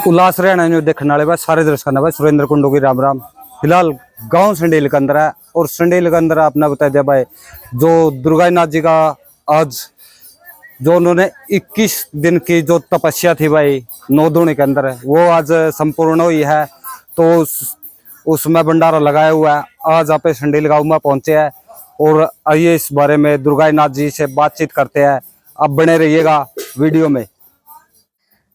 उल्लास Haryana news देखने वाले भाई सारे दर्शकों भाई सुरेंद्र कुंडू की राम राम। फिलहाल गांव संडेल के अंदर है और संडेल के अंदर आपने बता दिया भाई जो दुर्गानाथ जी का आज जो उन्होंने 21 दिन की जो तपस्या थी भाई 9 दूनी के अंदर वो आज संपूर्ण हुई है। तो उसमें भंडारा लगाया हुआ है। आज आप संडेल गाँव में पहुंचे हैं और आइए इस बारे में दुर्गानाथ जी से बातचीत करते हैं। अब बने रहिएगा वीडियो में।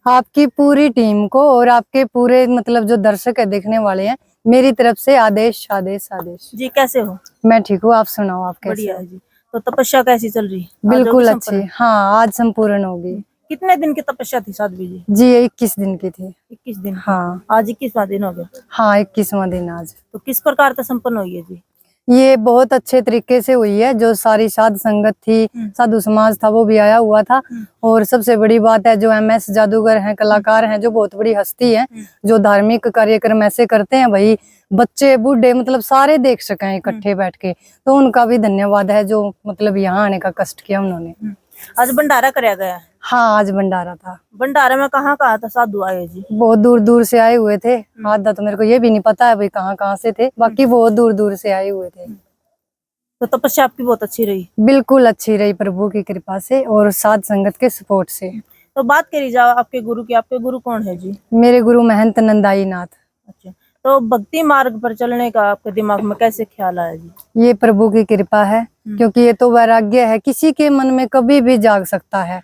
आपकी पूरी टीम को और आपके पूरे मतलब जो दर्शक है देखने वाले हैं, मेरी तरफ से आदेश आदेश आदेश। जी कैसे हो? मैं ठीक हूँ, आप सुनाओ आप कैसे? बढ़िया है जी। तो तपस्या कैसी चल रही? बिल्कुल अच्छी। हाँ, आज संपूर्ण होगी। कितने दिन की तपस्या थी साध्वी जी? जी 21 दिन की थी। 21 दिन। हाँ आज 21वां दिन हो गया। हाँ 21वां दिन आज। तो किस प्रकार से संपन्न हुई है जी? ये बहुत अच्छे तरीके से हुई है। जो सारी साध संगत थी, साधु समाज था, वो भी आया हुआ था। और सबसे बड़ी बात है जो MS जादूगर हैं, कलाकार हैं, जो बहुत बड़ी हस्ती है, जो धार्मिक कार्यक्रम ऐसे करते हैं भाई बच्चे बूढ़े मतलब सारे देख सकें इकट्ठे बैठ के। तो उनका भी धन्यवाद है जो मतलब यहाँ आने का कष्ट किया उन्होंने। आज भंडारा कराया गया है? हाँ आज भंडारा था। भंडारे में कहाँ था साधु आए जी? बहुत दूर दूर से आए हुए थे। आधा तो मेरे को ये भी नहीं पता है भाई कहाँ से थे, बाकी बहुत दूर दूर से आए हुए थे। तो तपस्या आपकी बहुत अच्छी रही? बिल्कुल अच्छी रही प्रभु की कृपा से और साध संगत के सपोर्ट से। तो बात करी जाओ आपके गुरु की। आपके गुरु कौन है जी? मेरे गुरु महंत नंदाई नाथ। अच्छा, तो भक्ति मार्ग पर चलने का आपके दिमाग में कैसे ख्याल आया जी? ये प्रभु की कृपा है, क्योंकि ये तो वैराग्य है, किसी के मन में कभी भी जाग सकता है।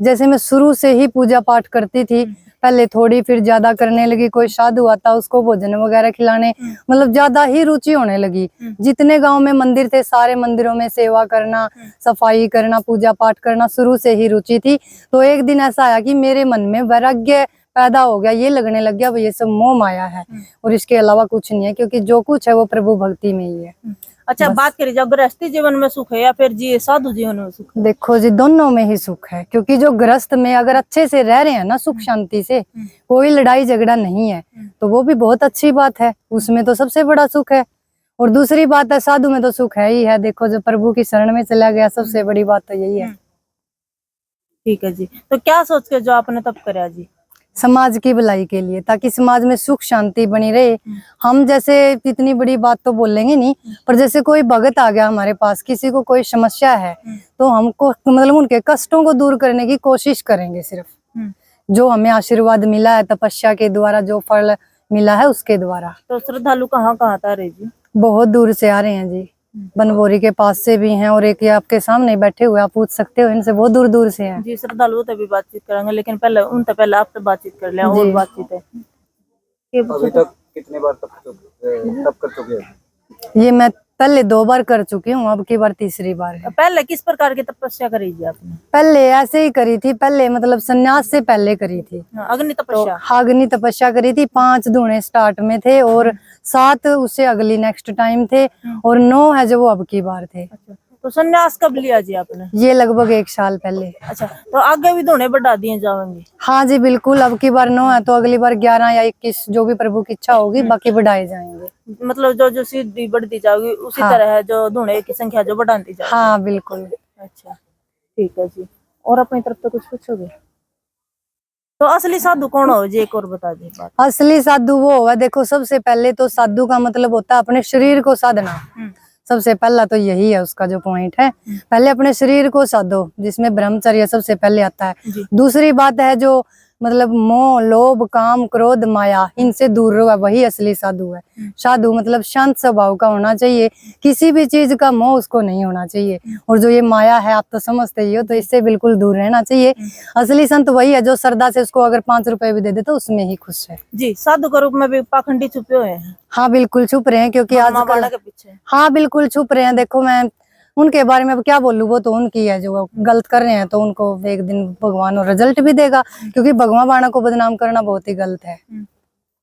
जैसे मैं शुरू से ही पूजा पाठ करती थी, पहले थोड़ी फिर ज्यादा करने लगी। कोई साधु आता उसको भोजन वगैरह खिलाने मतलब ज्यादा ही रुचि होने लगी। जितने गांव में मंदिर थे सारे मंदिरों में सेवा करना, सफाई करना, पूजा पाठ करना शुरू से ही रुचि थी। तो एक दिन ऐसा आया कि मेरे मन में वैराग्य पैदा हो गया। ये लगने लग गया भाई ये सब मोह माया है और इसके अलावा कुछ नहीं है, क्योंकि जो कुछ है वो प्रभु भक्ति में ही है। अच्छा, बात करी जाओ गृहस्थी जीवन में सुख है या फिर जी साधु जीवन में सुख है? देखो जी दोनों में ही सुख है, क्योंकि जो गृहस्थ में अगर अच्छे से रह रहे हैं ना सुख शांति से, कोई लड़ाई झगड़ा नहीं है, तो वो भी बहुत अच्छी बात है। उसमें तो सबसे बड़ा सुख है। और दूसरी बात है साधु में तो सुख है ही है। देखो जो प्रभु की शरण में चला गया, सबसे बड़ी बात तो यही है। ठीक है जी। तो क्या सोच के जो आपने तप कराया जी? समाज की भलाई के लिए, ताकि समाज में सुख शांति बनी रहे। हम जैसे इतनी बड़ी बात तो बोलेंगे नहीं, पर जैसे कोई भगत आ गया हमारे पास, किसी को कोई समस्या है, तो हमको मतलब उनके कष्टों को दूर करने की कोशिश करेंगे। सिर्फ जो हमें आशीर्वाद मिला है तपस्या के द्वारा, जो फल मिला है उसके द्वारा। तो श्रद्धालु कहाँ कहाँ आ रहे जी? बहुत दूर से आ रहे हैं जी। बनबोरी के पास से भी हैं और एक ये आपके सामने बैठे हुए, आप पूछ सकते हो इनसे, बहुत दूर दूर से हैं जी। श्रद्धालु तभी बातचीत करेंगे, लेकिन पहले उनसे पहले आपसे बातचीत कर लिया और बातचीत है। अभी तक कितनी बार तप कर चुके हैं? ये मैं पहले 2 बार कर चुकी हूँ, अब की बार तीसरी बार है। पहले किस प्रकार की तपस्या करी जी आपने? पहले ऐसे ही करी थी, पहले मतलब संन्यास से पहले करी थी। अग्नि तपस्या? तो अग्नि तपस्या करी थी। 5 धूणे स्टार्ट में थे और 7 उससे अगली नेक्स्ट टाइम थे और 9 है जो वो अब की बार थे। अच्छा, तो संन्यास कब लिया जी आपने? ये लगभग 1 साल पहले। अच्छा, तो आगे भी धूणे बढ़ा दिए जाएंगे? हाँ जी बिल्कुल, अब की बार 9 है तो अगली बार 11 या 21 जो भी प्रभु की इच्छा होगी, बाकी बढ़ाए जाएंगे। मतलब जो जो सिद्धि बढ़ती जाएगी उसी तरह है जो धूणे की संख्या जो बढ़ाती जाएगी? हाँ बिल्कुल। अच्छा ठीक है जी। और अपनी तरफ से कुछ पूछोगे? तो असली साधु कौन हो जी, एक और बता दे बात। असली साधु वो होगा, देखो सबसे पहले तो साधु का मतलब होता है अपने शरीर को साधना। सबसे पहला तो यही है उसका जो पॉइंट है। पहले अपने शरीर को साधो, जिसमें ब्रह्मचर्य सबसे पहले आता है। दूसरी बात है जो मतलब मोह लोभ काम क्रोध माया, इनसे दूर रहो, वही असली साधु है। साधु मतलब शांत स्वभाव का होना चाहिए, किसी भी चीज का मोह उसको नहीं होना चाहिए। और जो ये माया है आप तो समझते ही हो, तो इससे बिल्कुल दूर रहना चाहिए। असली संत वही है जो श्रद्धा से उसको अगर 5 रुपए भी दे दे तो उसमें ही खुश है जी। साधु के रूप में भी पाखंडी छुपे हुए हैं? हाँ बिल्कुल छुप रहे हैं, क्योंकि आजकल के पीछे। हाँ बिल्कुल छुप रहे हैं। देखो मैं उनके बारे में अब क्या बोलूं, वो तो उनकी है, जो गलत कर रहे हैं तो उनको एक दिन भगवान और रिजल्ट भी देगा, क्योंकि भगवान बाणा को बदनाम करना बहुत ही गलत है।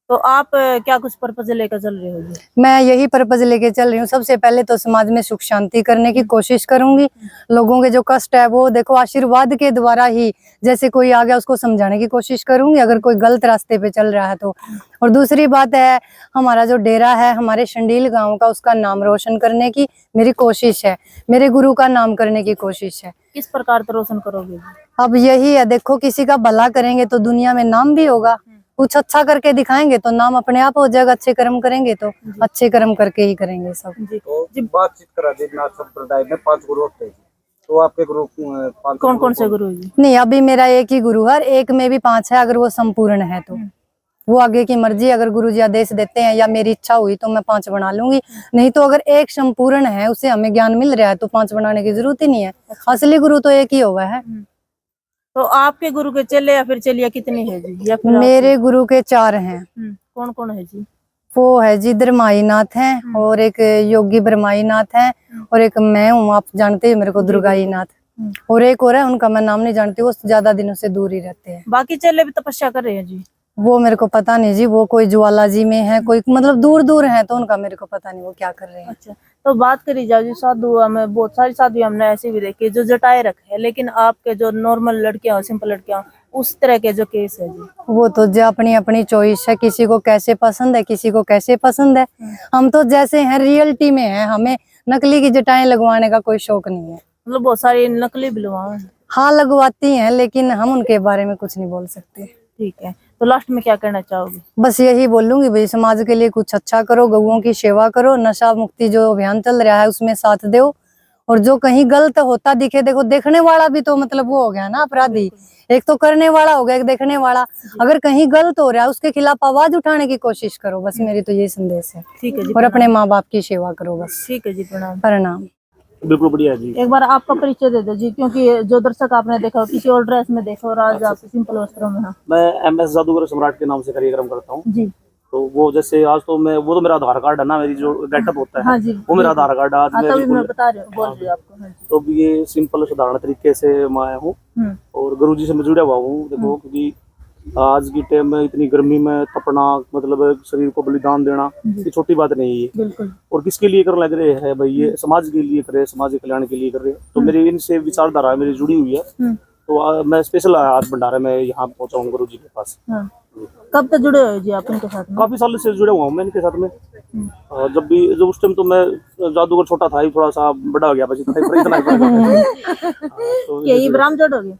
तो आप क्या कुछ पर्पज लेकर चल रहे हो जी? मैं यही पर्पज लेके चल रही हूँ। सबसे पहले तो समाज में सुख शांति करने की कोशिश करूंगी। लोगों के जो कष्ट है वो देखो आशीर्वाद के द्वारा ही, जैसे कोई आ गया उसको समझाने की कोशिश करूंगी अगर कोई गलत रास्ते पे चल रहा है तो। और दूसरी बात है हमारा जो डेरा है हमारे शंडील गांव का, उसका नाम रोशन करने की मेरी कोशिश है, मेरे गुरु का नाम करने की कोशिश है। किस प्रकार से रोशन करोगे? अब यही है, देखो किसी का भला करेंगे तो दुनिया में नाम भी होगा कुछ अच्छा करके दिखाएंगे तो नाम अपने आप हो जाएगा। अच्छे कर्म करेंगे तो अच्छे कर्म करके ही करेंगे सब। जी तो बातचीत करा देना संप्रदाय में 5 गुरु होते हैं, तो आपके ग्रुप 5 कौन कौन से गुरु जी? नहीं, अभी मेरा एक ही गुरु है, एक में भी 5 है। अगर वो संपूर्ण है तो वो आगे की मर्जी, अगर गुरुजी आदेश देते हैं या मेरी इच्छा हुई तो मैं 5 बना लूंगी। नहीं तो अगर एक संपूर्ण है, उसे हमें ज्ञान मिल रहा है तो 5 बनाने की जरूरत ही नहीं है। असली गुरु तो एक ही हुआ है। तो आपके गुरु के चेले या फिर चेलिया कितनी है जी? या फिर मेरे गुरु के 4 हैं। कौन कौन है जी? वो है जी ब्रह्माईनाथ है, और एक योगी ब्रह्माईनाथ है, और एक मैं हूँ, आप जानते हैं मेरे को, दुर्गाईनाथ। और एक और है, उनका मैं नाम नहीं जानती, वो ज्यादा दिनों से दूर ही रहते हैं। बाकी चेले भी तपस्या कर रहे हैं जी? वो मेरे को पता नहीं जी, वो कोई ज्वाला जी में है, कोई मतलब दूर दूर है, तो उनका मेरे को पता नहीं वो क्या कर रहे हैं। अच्छा, तो बात करी जाओ जी साधु, हमें बहुत सारी साधु हमने ऐसी भी देखी जो जटाए रखे है, लेकिन आपके जो नॉर्मल लड़कियां, सिंपल लड़कियां, उस तरह के जो केस है जी? वो तो जो अपनी अपनी चॉइस है, किसी को कैसे पसंद है, किसी को कैसे पसंद है। हम तो जैसे हैं रियलिटी में है, हमें नकली की जटाएं लगवाने का कोई शौक नहीं है। मतलब बहुत सारी नकली बिलवा? हाँ, लगवाती हैं, लेकिन हम उनके बारे में कुछ नहीं बोल सकते। ठीक है, तो लास्ट में क्या कहना चाहोगे? बस यही बोलूंगी भाई, समाज के लिए कुछ अच्छा करो, गौओं की सेवा करो, नशा मुक्ति जो अभियान चल रहा है उसमें साथ दो। और जो कहीं गलत होता दिखे, देखो देखने वाला भी तो मतलब वो हो गया ना अपराधी, एक तो करने वाला हो गया, एक देखने वाला। अगर कहीं गलत हो रहा है उसके खिलाफ आवाज उठाने की कोशिश करो, बस मेरी तो यही संदेश है। ठीक है जी, और अपने माँ बाप की सेवा करो बस। ठीक है जी, प्रणाम। प्रणाम। बिल्कुल बढ़िया जी। एक बार आपका परिचय दे दो जी, क्योंकि जो दर्शक आपने देखा किसी और ड्रेस में देखा और आज आप सिंपल वस्त्रों में। हाँ मैं MS जादूगर सम्राट के नाम से कार्यक्रम करता हूँ। जी। तो वो जैसे आज तो मैं, वो तो मेरा आधार कार्ड है ना, मेरी जो गेटअप होता है, हाँ जी, वो मेरा आधार कार्ड है। आज मैं तभी मैं बिल्कुल बता रही हूँ, बोल रही हूँ आपको। हाँ जी। तो अब ये सिंपल साधारण तरीके से मैं आया हूँ और गुरुजी से मैं जुड़ा हुआ हूँ। देखो, क्योंकि आज की टाइम में इतनी गर्मी में तपना, मतलब शरीर को बलिदान देना, ये छोटी बात नहीं है। बिल्कुल। और किसके लिए कर लग रहे हैं भाई? ये समाज के लिए कर रहे हैं, समाज के कल्याण के लिए कर रहे हैं। तो मेरी इनसे विचारधारा मेरी जुड़ी हुई है। तो मैं स्पेशल आज भंडारे में यहाँ पहुंचा हूँ गुरु जी के पास। हाँ। कब तक जुड़े हो जी आप इनके साथ में? काफी सालों से जुड़ा हुआ हूँ मैं इनके साथ में। जब उस टाइम तो मैं जादूगर छोटा था ही, थोड़ा सा बड़ा हो गया बस, इतना ही। तो यही ब्राह्म जोड़ोगे?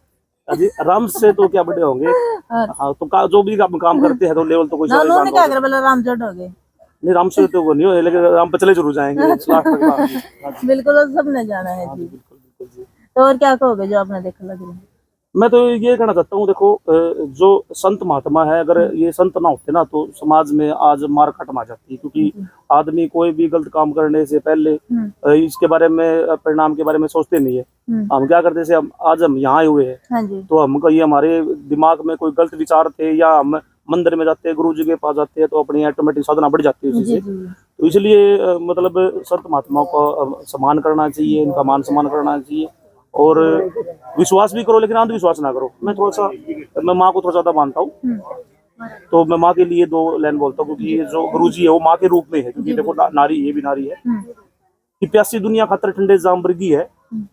अजी राम से तो क्या बड़े होंगे। हाँ, तो जो भी काम करते हैं तो लेवल तो कोई ना उन्होंने क्या कर बोला राम जोड़ोगे? नहीं, राम से तो वो नहीं हो, लेकिन राम पे चले जरूर जाएंगे लास्ट तक। बिल्कुल, सबने जाना है जी। बिल्कुल जी। तो और क्या कहोगे जो आपने देखा लग रहा है? मैं तो ये कहना चाहता हूँ, देखो जो संत महात्मा है, अगर ये संत ना होते ना तो समाज में आज मार काट आ जाती। क्योंकि आदमी कोई भी गलत काम करने से पहले इसके बारे में, परिणाम के बारे में सोचते नहीं है। हम क्या करते थे, आज हम यहाँ आए हुए हैं। हाँ जी। तो हम कहीं हमारे दिमाग में कोई गलत विचार थे, या हम मंदिर में जाते हैं, गुरु जी के पास जाते हैं, तो अपनी ऑटोमेटिक साधना बढ़ जाती है उसी से। तो इसलिए मतलब संत महात्माओं का सम्मान करना चाहिए, इनका मान सम्मान करना चाहिए। और विश्वास भी करो, लेकिन अंधविश्वास ना करो। मैं माँ को थोड़ा ज्यादा मानता हूँ, तो मैं माँ के लिए 2 लाइन बोलता हूँ, क्योंकि ये जो गुरु जी है वो माँ के रूप में है। क्योंकि देखो नारी, ये भी नारी है कि प्यासी दुनिया खातर ठंडे जाम वर्गी है,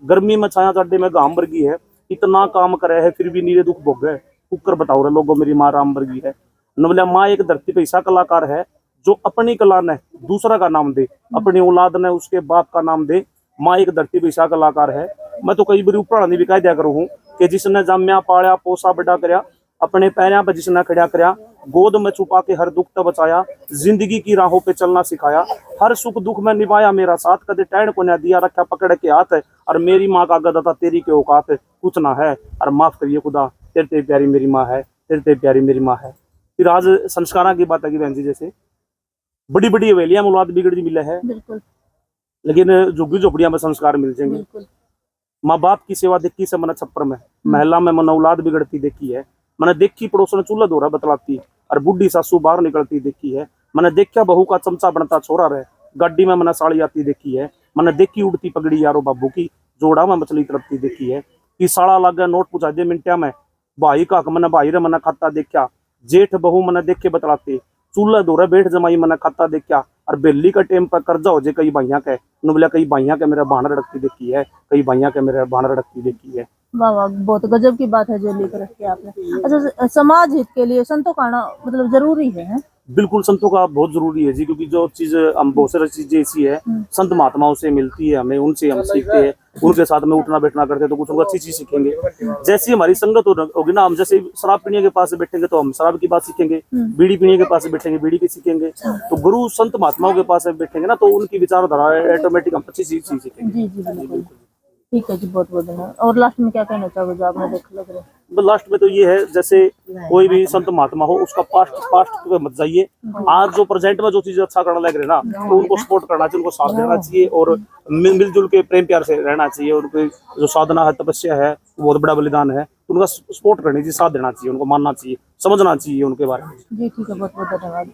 गर्मी में छाया चाडे में घाम वर्गी है, इतना काम करे है फिर भी नीरे दुख भोग है, कुकर बताओ रहे लोगों मेरी माँ राम वर्गी है। नवला माँ एक धरती पे ऐसा कलाकार है जो अपनी कला ने दूसरा का नाम दे, अपनी औलाद ने उसके बाप का नाम दे। माँ एक धरती पे ऐसा कलाकार है। मैं तो कई बार उपराणी भी कह दिया करूँ हूँ कि जिसने जम्या पाया पोसा बड़ा करया, अपने पैरों पर जिसने खड़ा करया, गोद में छुपा के हर दुख तक बचाया, जिंदगी की राहों पे चलना सिखाया, हर सुख दुख में निभाया मेरा साथ, कदे टैण को न दिया रखा पकड़ के हाथ, और मेरी माँ का गदा तेरी के औकात कुछ ना है, और माफ करिए खुदा तेरे प्यारी मेरी माँ है, तेरे प्यारी मेरी माँ है। फिर आज संस्कारों की बात है कि बहन जी, जैसे बड़ी बड़ी हवेलियां औलाद बिगड़ जी मिले है, लेकिन झुग्गी झोपड़ियां में संस्कार मिल जाएंगे। माँ बाप की सेवा देखी से मन छप्पर में, महिला में मन औलाद बिगड़ती देखी है। मैंने देखी पड़ोसन चूल्हा दोरा बतलाती, और बुढ़ी सासू बाहर निकलती देखी है। मैंने देखा बहू का चमचा बनता छोरा रहे, गाड़ी में मैंने साड़ी आती देखी है। मैंने देखी उड़ती पगड़ी यारो बाबू की, जोड़ा में मछली तड़पती देखी है। कि साड़ा लागे नोट पूछा दे मिनटिया में, भाई का मैंने भाई रे मैंने खाता देखा, जेठ बहू मैंने देख के बतलाते, चूल्हा दोरा बैठ जमाई मैंने खाता देखा, और बेली का टेम पर कर्जा हो जाए कई भाइया के, बोला कई भाइया के मेरा बाहर रखती देखी है, कई भाइया के मेरे बाहर रखती देखी है। वाह वाह, बहुत गजब की बात है जो लेकर रखी आपने। अच्छा, समाज हित के लिए संतों का आना मतलब जरूरी है? बिल्कुल संतों का बहुत जरूरी है जी, क्योंकि जो चीज हम बहुत सारी चीजें ऐसी है संत महात्माओं से मिलती है हमें, उनसे हम सीखते हैं, उनके साथ में उठना बैठना करते हैं तो कुछ उनको अच्छी चीज सीखेंगे। जैसी हमारी संगत होगी ना, हम जैसे शराब पीने के पास बैठेंगे तो हम शराब की बात सीखेंगे, बीड़ी पीने के पास बैठेंगे बीड़ी की सीखेंगे, तो गुरु संत महात्माओं के पास बैठेंगे ना तो उनकी विचारधारा ऑटोमेटिक हम अच्छी चीज सीखेंगे। जी जी बिल्कुल। ठीक है जी, बहुत बहुत धन्यवाद। और लास्ट में क्या कहना चाहोगे जो आपने देखा लग रहा है? लास्ट में तो ये है, जैसे कोई भी संत महात्मा हो उसका पास्ट पे मत जाइए, आज जो प्रेजेंट में जो चीज अच्छा करना लग रहे ना तो उनको सपोर्ट करना चाहिए, उनको साथ देना चाहिए और मिलजुल के प्रेम प्यार से रहना चाहिए। उनकी जो साधना है तपस्या है वो बहुत बड़ा बलिदान है, उनका सपोर्ट करनी चाहिए, साथ देना चाहिए, उनको मानना चाहिए, समझना चाहिए उनके बारे में। जी ठीक है, बहुत बहुत धन्यवाद।